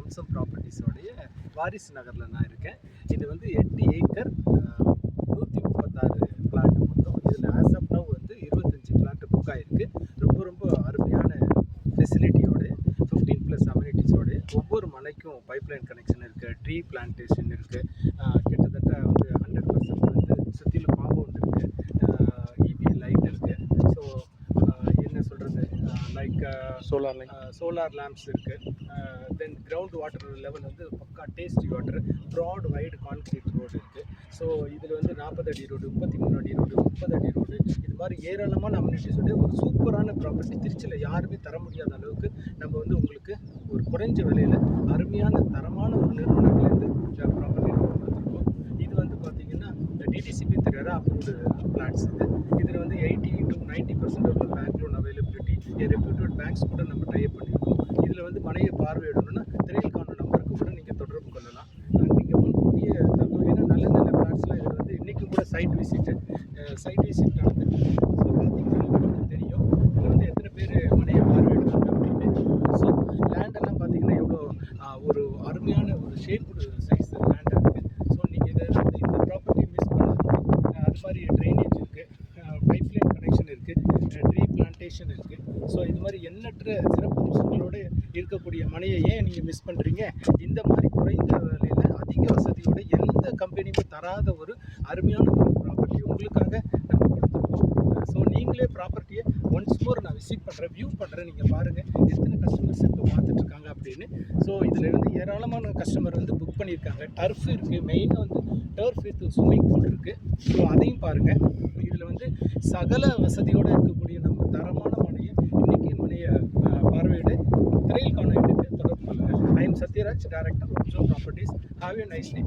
வம்சம் ப்ராப்பர்ட்டிஸோடைய வாரிசு நகரில் நான் இருக்கேன். இது வந்து 8 ஏக்கர் 136 பிளாட் மொத்தம். இதில் ஆஸ் ஆஃப் நவ் வந்து 25 பிளாட் புக் ஆகிருக்கு. ரொம்ப ரொம்ப அருமையான ஃபெசிலிட்டியோட 15+ அம்யூனிட்டிஸோட ஒவ்வொரு மனைக்கும் பைப்லைன் கனெக்ஷன் இருக்குது, ட்ரீ பிளான்டேஷன் இருக்குது, கிட்டத்தட்ட வந்து 100% வந்து சுற்றிலும் காம்பவுண்ட் இருக்குது, இபி லைட் இருக்குது. ஸோ என்ன சொல்கிறது, லைக் சோலார் லேம்ப்ஸ் இருக்குது. தென் கிரவுண்ட் வாட்டர் லெவல் வந்து பக்கா tasty water, broad wide concrete road இருக்குது. ஸோ இதில் வந்து 40 அடி ரோடு, 33 அடி ரோடு, 30 அடி ரோடு, இது மாதிரி ஏராளமான அம்யூனிட்டிஸோட ஒரு சூப்பரான ப்ராப்பர்ட்டி. திருச்சியில் யாருமே தர முடியாத அளவுக்கு நம்ம வந்து உங்களுக்கு ஒரு குறைஞ்ச விலையில் அருமையான தரமான ஒரு நிறுவனத்துலேருந்து ப்ராப்பர்ட்டி நம்ம கொடுத்துருக்கோம். இது வந்து பார்த்திங்கன்னா டிடிசிபி திரேரா அப்ரூவ்டு பிளாட்ஸ். இதில் வந்து 80 to 90% உள்ள bank loan availability, reputed banks கூட நம்ம டைப் பண்ணியிருக்கோம். இதில் வந்து மனையை பார்வையிடணும்னா திரையில்கான நம்பருக்கு கூட நீங்கள் தொடர்பு கொள்ளலாம். நீங்கள் முன்கூட்டிய தகவல், ஏன்னா நல்ல நல்ல பிளாட்ஸ்லாம் இதில் வந்து இன்றைக்கும் கூட சைட் விசிட் நடந்துருக்கு. ஸோ பார்த்தீங்கன்னா உங்களுக்கு தெரியும் இதில் வந்து எத்தனை பேர் மனையை பார்வையிடுவாங்க அப்படின்னு. ஸோ லேண்டெல்லாம் பார்த்தீங்கன்னா எவ்வளோ ஒரு அருமையான ஒரு ஷேப்டு சைஸ் லேண்டாக இருக்குது. ஸோ நீங்கள் இதை வந்து இந்த ப்ராப்பர்ட்டி மிஸ் பண்ணாதீங்க. அது மாதிரி ட்ரைனேஜ் இருக்குது, பைப்லைன் கனெக்ஷன் இருக்குது, ட்ரீ பிளான்டேஷன் இருக்குது. ஸோ இது மாதிரி எண்ணற்ற சிறப்பம்சங்களோடு இருக்கக்கூடிய மனையை ஏன் நீங்கள் மிஸ் பண்ணுறீங்க? இந்த மாதிரி குறைந்த விலையில் அதிக வசதியோடு எந்த கம்பெனியுமே தராத ஒரு அருமையான ஒரு ப்ராப்பர்ட்டி உங்களுக்காக நம்ம கொடுத்துருக்கோம். ஸோ நீங்களே ப்ராப்பர்ட்டியை ஒன்ஸ் மோர் நான் விசிட் பண்ணுறேன், வியூ பண்ணுறேன். நீங்கள் பாருங்கள் எத்தனை கஸ்டமர்ஸ் இப்போ பார்த்துட்ருக்காங்க அப்படின்னு. ஸோ இதில் வந்து ஏராளமான கஸ்டமர் வந்து புக் பண்ணியிருக்காங்க. டர்ஃப் இருக்குது, மெயினாக வந்து டர்ஃப் வித் ஸ்விம்மிங் பூல் இருக்குது. ஸோ அதையும் பாருங்கள். இதில் வந்து சகல வசதியோடு இருக்கக்கூடிய நம்ம தரமான மனையை இன்றைக்கி மனையை பார்வையிட திரையில் காண தொடர்பு கொள்ளுங்கள். ஐ எம் சத்யராஜ், டைரக்டர் வம்சம் properties. Have a nice day.